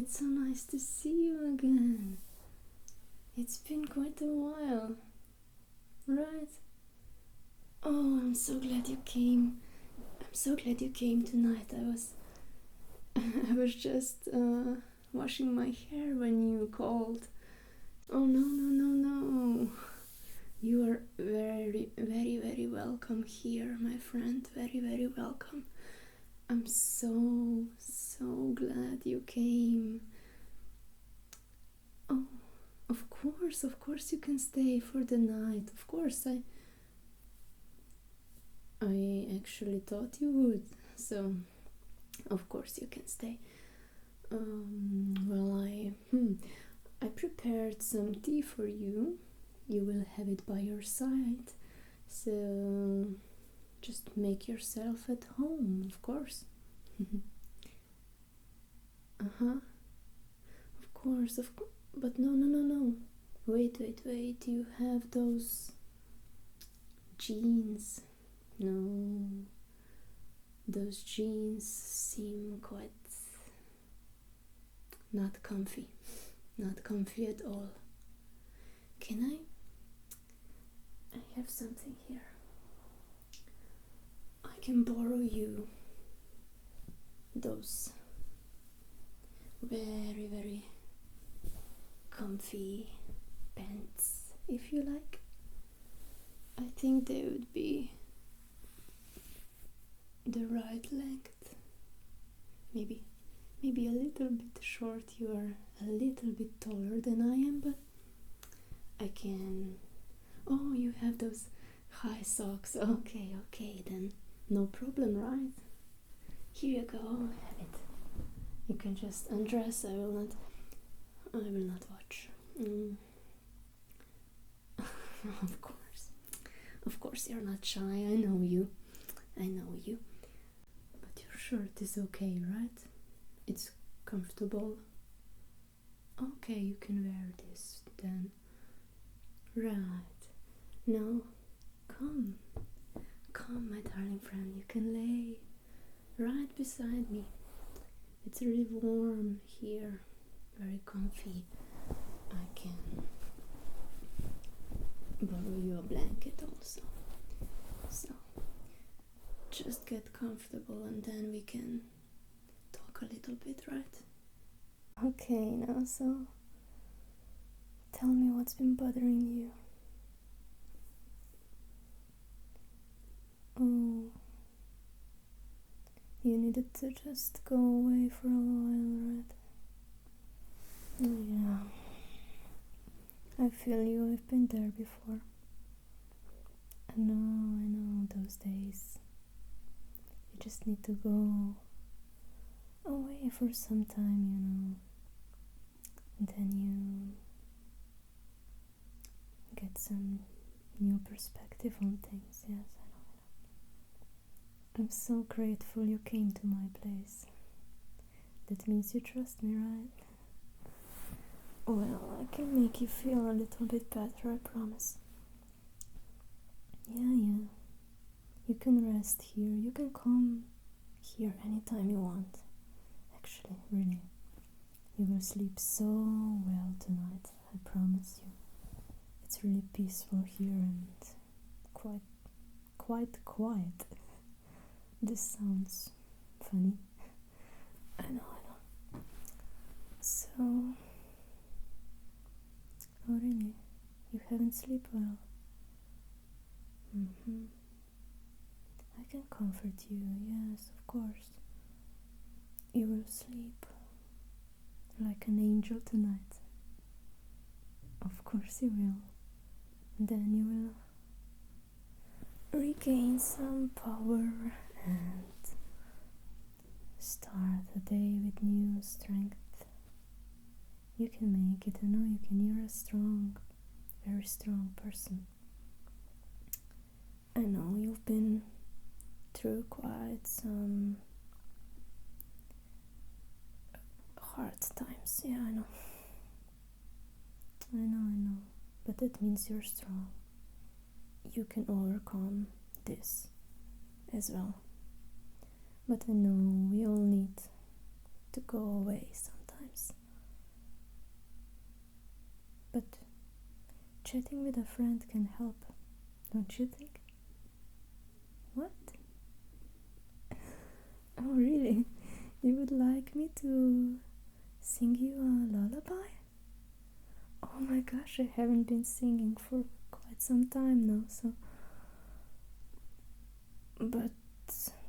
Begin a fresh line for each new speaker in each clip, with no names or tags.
it's so nice to see you again. It's been quite a while, right? Oh, I'm so glad you came. I'm so glad you came tonight. I was just washing my hair when you called. Oh no. You are very, very, very welcome here, my friend. Very, very welcome. I'm so glad you came. Oh, of course you can stay for the night. Of course, I actually thought you would. So, of course you can stay. Well, I prepared some tea for you. You will have it by your side. So, just make yourself at home, of course. Of course. But no. Wait. You have those jeans. No. Those jeans seem quite not comfy. Not comfy at all. Can I have something here. I can borrow you those very, very comfy pants, if you like. I think they would be the right length. Maybe a little bit short. You are a little bit taller than I am, but I can... Oh, you have those high socks. Okay, then no problem, right? Here you go, have it. You can just undress. I will not watch. Of course you're not shy. I know you. But your shirt is okay, right? It's comfortable. Okay, you can wear this then. Right. Now, come, my darling friend. You can lay right beside me. It's really warm here, very comfy. I can borrow you a blanket also. So, just get comfortable and then we can talk a little bit, right? Okay, now so tell me what's been bothering you. Oh, you needed to just go away for a while, right? Yeah, I feel you. I've been there before. I know those days. You just need to go away for some time, and then you get some new perspective on things. Yes, I know. I'm so grateful you came to my place. That means you trust me, right? Well, I can make you feel a little bit better, I promise. Yeah. You can rest here. You can come here anytime you want. Actually, really. You will sleep so well tonight, I promise you. It's really peaceful here and quite quiet. This sounds funny. I know. So... Oh really? You haven't slept well? I can comfort you, yes, of course. You will sleep like an angel tonight. Of course you will. And then you will regain some power and start the day with new strength. You can make it, I know you can. You're a strong, very strong person. I know you've been through quite some hard times. Yeah, I know. But that means you're strong. You can overcome this as well. But I know we all need to go away sometimes. sometimes. But chatting with a friend can help, don't you think? What? Oh, really? You would like me to sing you a lullaby? Oh my gosh, I haven't been singing for quite some time now, so... But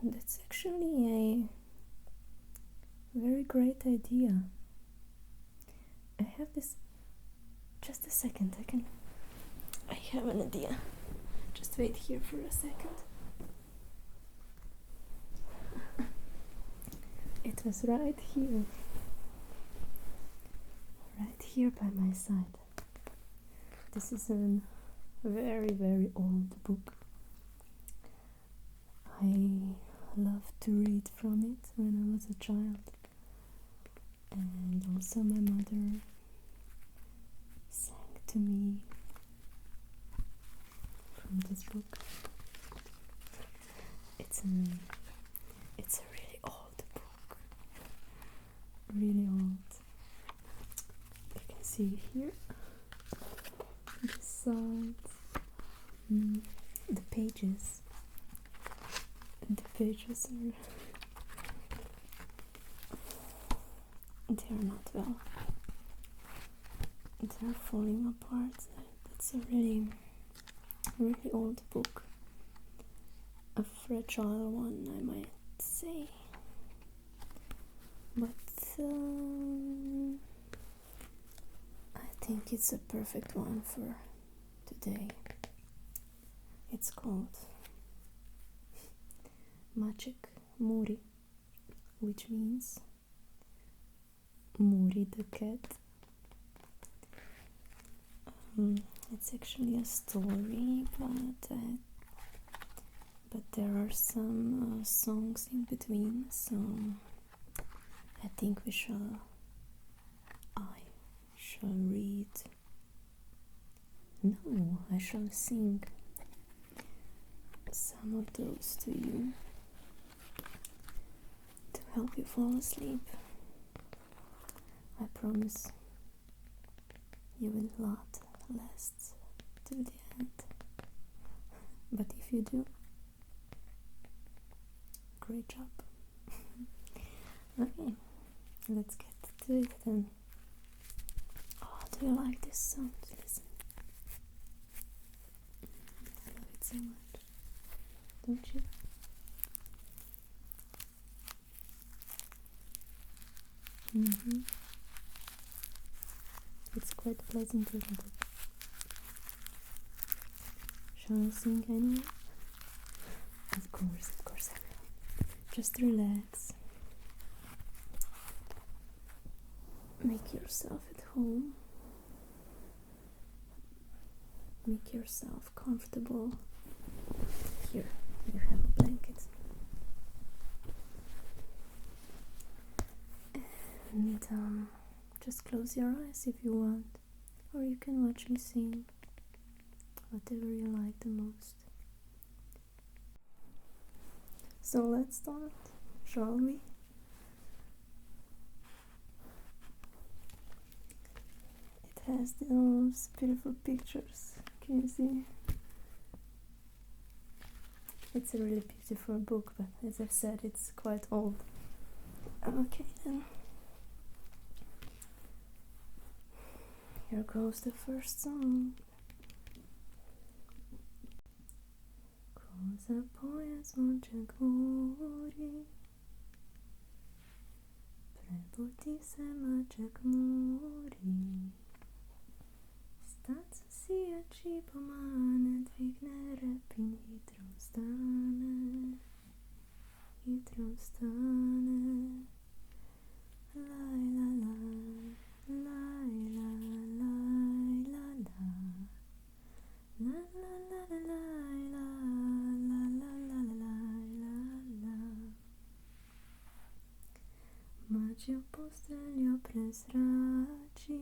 that's actually a very great idea. I have this... Just a second, I have an idea. Just wait here for a second. It was right here by my side. This is a very, very old book. I loved to read from it when I was a child, and also my mother sang to me from this book. It's a really old book, really old. You can see here beside the pages. The pages they're not well. They're falling apart. That's a really, really old book. A fragile one, I might say. But I think it's a perfect one for today. It's called Maciek Muri, which means Muri the cat. It's actually a story, but there are some songs in between, so I think I shall read. No, I shall sing some of those to you to help you fall asleep. I promise you will not last to the end. But if you do, great job. Okay, let's get to it then. Oh, do you like this sound? Listen. I love it so much. Don't you? It's quite pleasant, isn't it? Shall I sing anyway? Of course I will. Just relax. Make yourself at home. Make yourself comfortable. Here, you have a blanket. And just close your eyes if you want, or you can watch me sing, whatever you like the most. So let's start, shall we? It has those beautiful pictures, can you see? It's a really beautiful book, but as I've said, it's quite old. Okay then. Here goes the first song. Cosa pojas Maciek Muri? Prebudí se Maciek Muri. Stát si a či pomáhne, dvihne repín, hitro vstane. Laj, la, la, laj, la, laj, la, la. La, la, la, la, laj, la, la, la, la, laj, la, la. Maciek posteljo prezrači,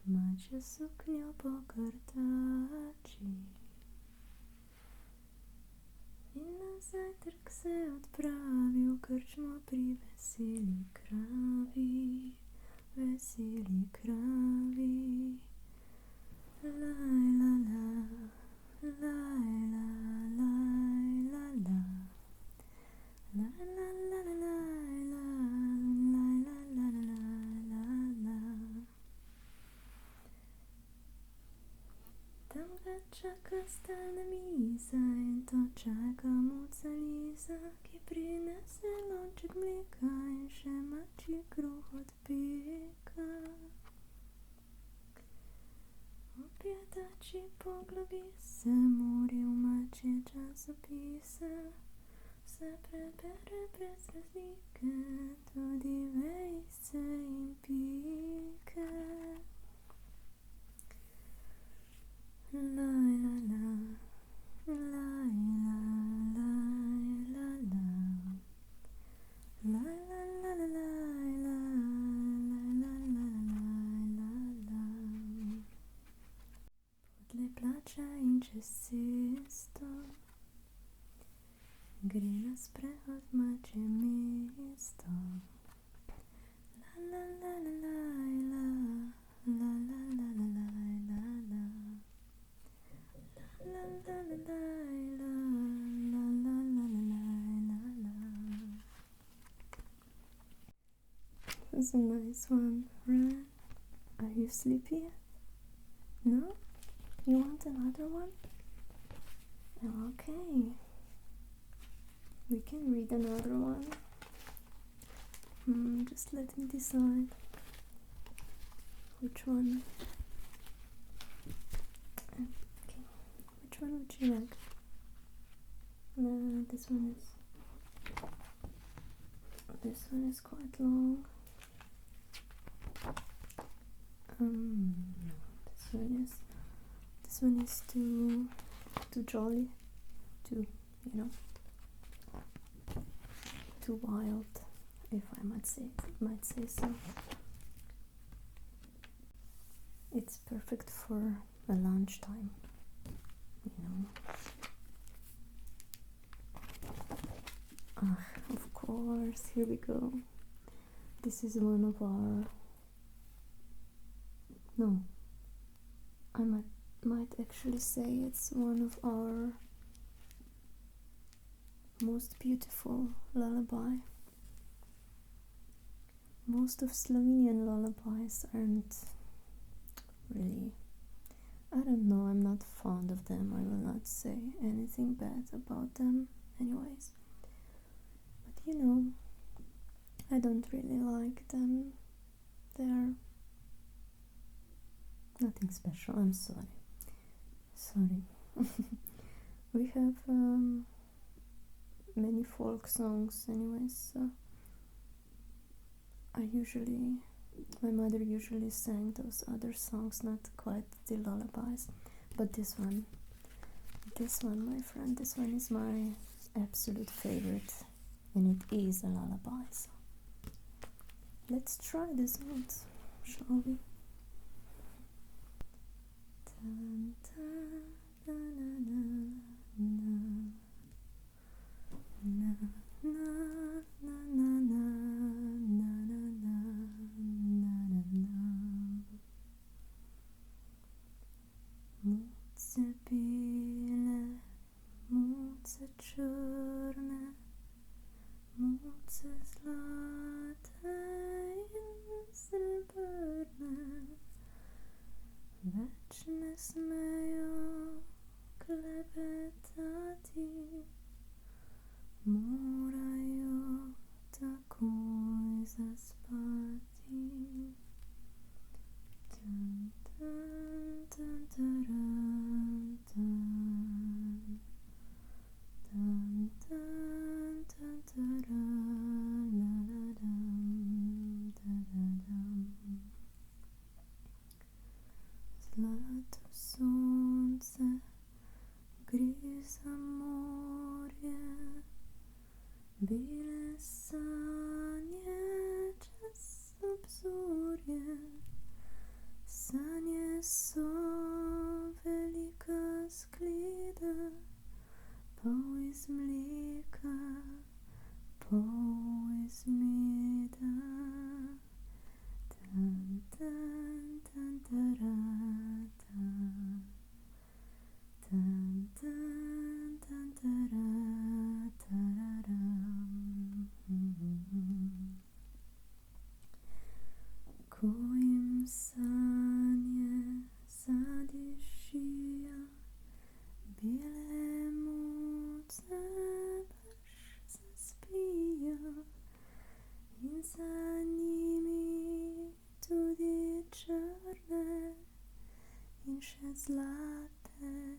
Maciek suknjo pokrtači. na zajtrk se odpravil krčmo pri veseli kravi, veseli kravi. Laj, la, la, laj, la, laj, la, la. Laj, la, la, la, laj, la, laj, la, la, la, la, la. Tam ga čaka stalna miza in to čaka muca Liza, ki prinese lonček mleka in še mačji kruh od peka. Objadači po glavi se morijo mačje časopise, vse prebere brez razlike, tudi vejice in pike. Laj, la, la, laj, la, laj, la, la. Laj, la, la, la, laj, la, laj, la, la, laj, la, la. Podle plača in čez cesto gre na sprehod mačje mesto. La, la, la, la, laj, la, la, la, la, la, laj, la, la. La, la, la, laj, la, la, la, la, la, laj, la, la. That's a nice one, right? Are you sleepy yet? No? You want another one? Okay. We can read another one. Just let me decide which one. Okay. Which one would you like? This one is quite long. No, this one is too jolly, too wild, if I might say so. It's perfect for a lunchtime, of course, here we go. This is one of our... No, I might actually say it's one of our most beautiful lullaby. Most of Slovenian lullabies aren't really... I don't know, I'm not fond of them. I will not say anything bad about them anyways. But I don't really like them. They're nothing special. I'm sorry. We have many folk songs anyways, so my mother usually sang those other songs, not quite the lullabies, but this one, my friend, this one is my absolute favorite, and it is a lullaby, so let's try this one, shall we? Dun, dun, dun, dun, dun, dun. Na, na, na, na, na, na, na, na, na, na. Muce bile, muce črne, muce zlate in srebrne, več ne smejo klepetati, morajo takoj zaspati. Dun, dun, dun, dun, dun. Dun, dun, dun, dun, la, la, dun, da, da, dun. Zlato sonce gre za morje, bile sanje čez obzorje, sanje so velika skleda, pol iz mleka. Misie zlate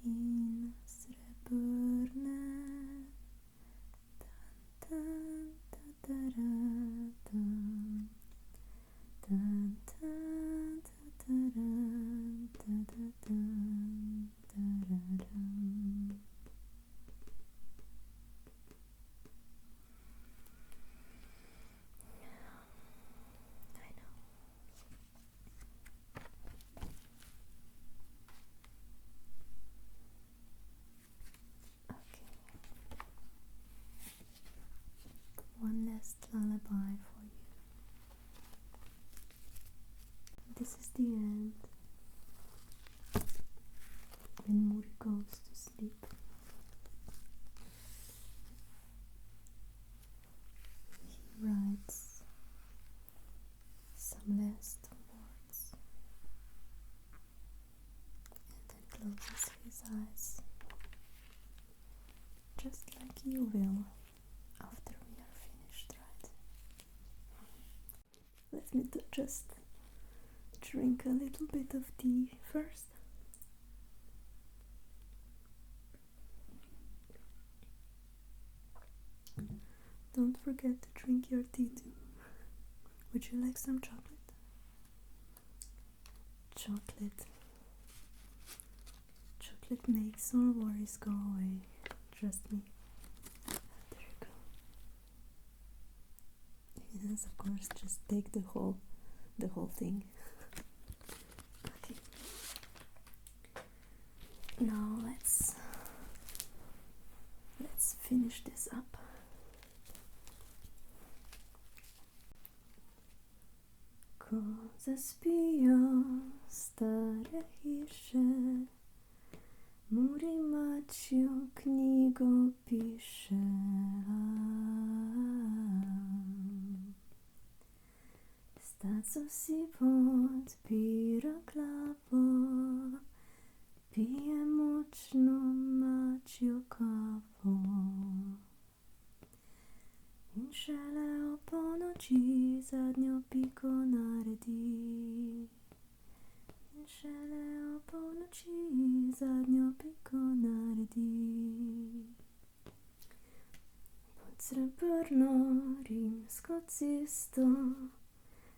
i na srebrne. Tan, tan, tatara, tan. Tan, tan, tatara, tatatan, tararam. I know. Okay. One last lullaby for you. This is the end. When Muri goes to sleep, he writes some last words and then closes his eyes, just like you will after we are finished, right? Let me just drink a little bit of tea first. Don't forget to drink your tea too. Would you like some chocolate? Chocolate. Chocolate makes all worries go away. Trust me. There you go. Yes, of course, just take the whole thing. Okay. Now let's finish this up. Cosa spio stare hiše, Muri Maciu knjigo piše. Staco si podpira glavo, pije močno Maciu kavo. In šele o ponoči zadnjo piko naredi. In šele o ponoči zadnjo piko naredi. Pod srebrno rimsko cesto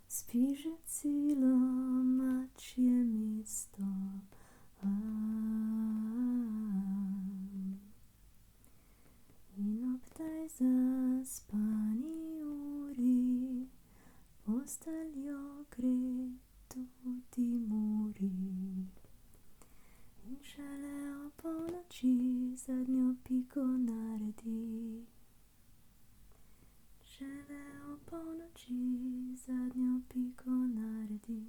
spi že celo Mačje mesto. In ob tej zaspani uri posteljo gre tudi Muri. In šele o polnoči zadnjo piko naredi. Šele o polnoči zadnjo piko naredi.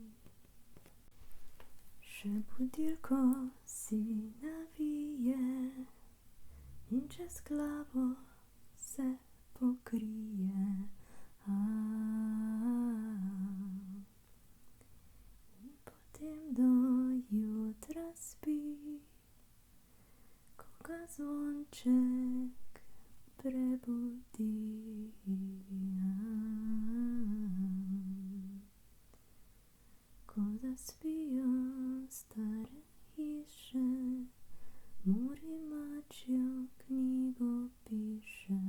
Še budilko si navije in čez glavo se pokrije. In potem do jutra spi, ko ga zvonček prebudi. Ko zaspijo stare hiše, Muri Mačjo knjigo piše.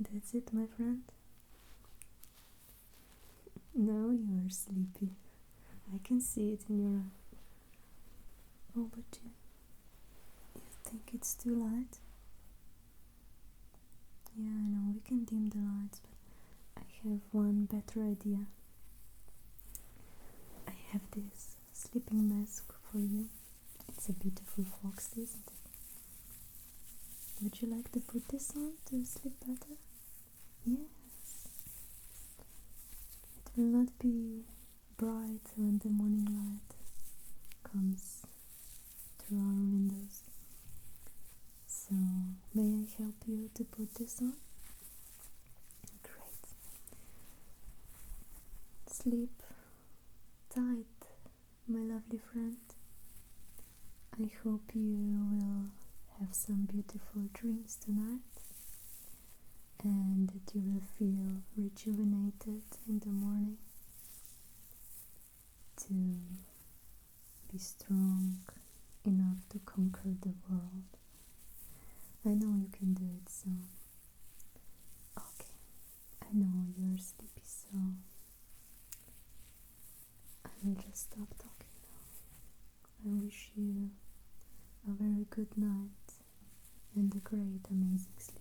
That's it, my friend. Now you are sleepy. I can see it in your eye. Oh, but you think it's too light? Yeah, I know, we can dim the lights, but I have one better idea. I have this sleeping mask for you. It's a beautiful fox, isn't it? Would you like to put this on to sleep better? Yes. It will not be bright when the morning light comes through our windows. So, may I help you to put this on? Great. Sleep tight, my lovely friend. I hope you will have some beautiful dreams tonight and that you will feel rejuvenated in the morning to be strong enough to conquer the world. I know you can do it, so okay. I know you're sleepy, so I will just stop talking now. I wish you a very good night and a great, amazing sleep.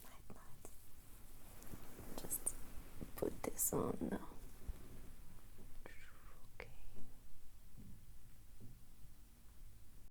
Night, night. Just put this on now.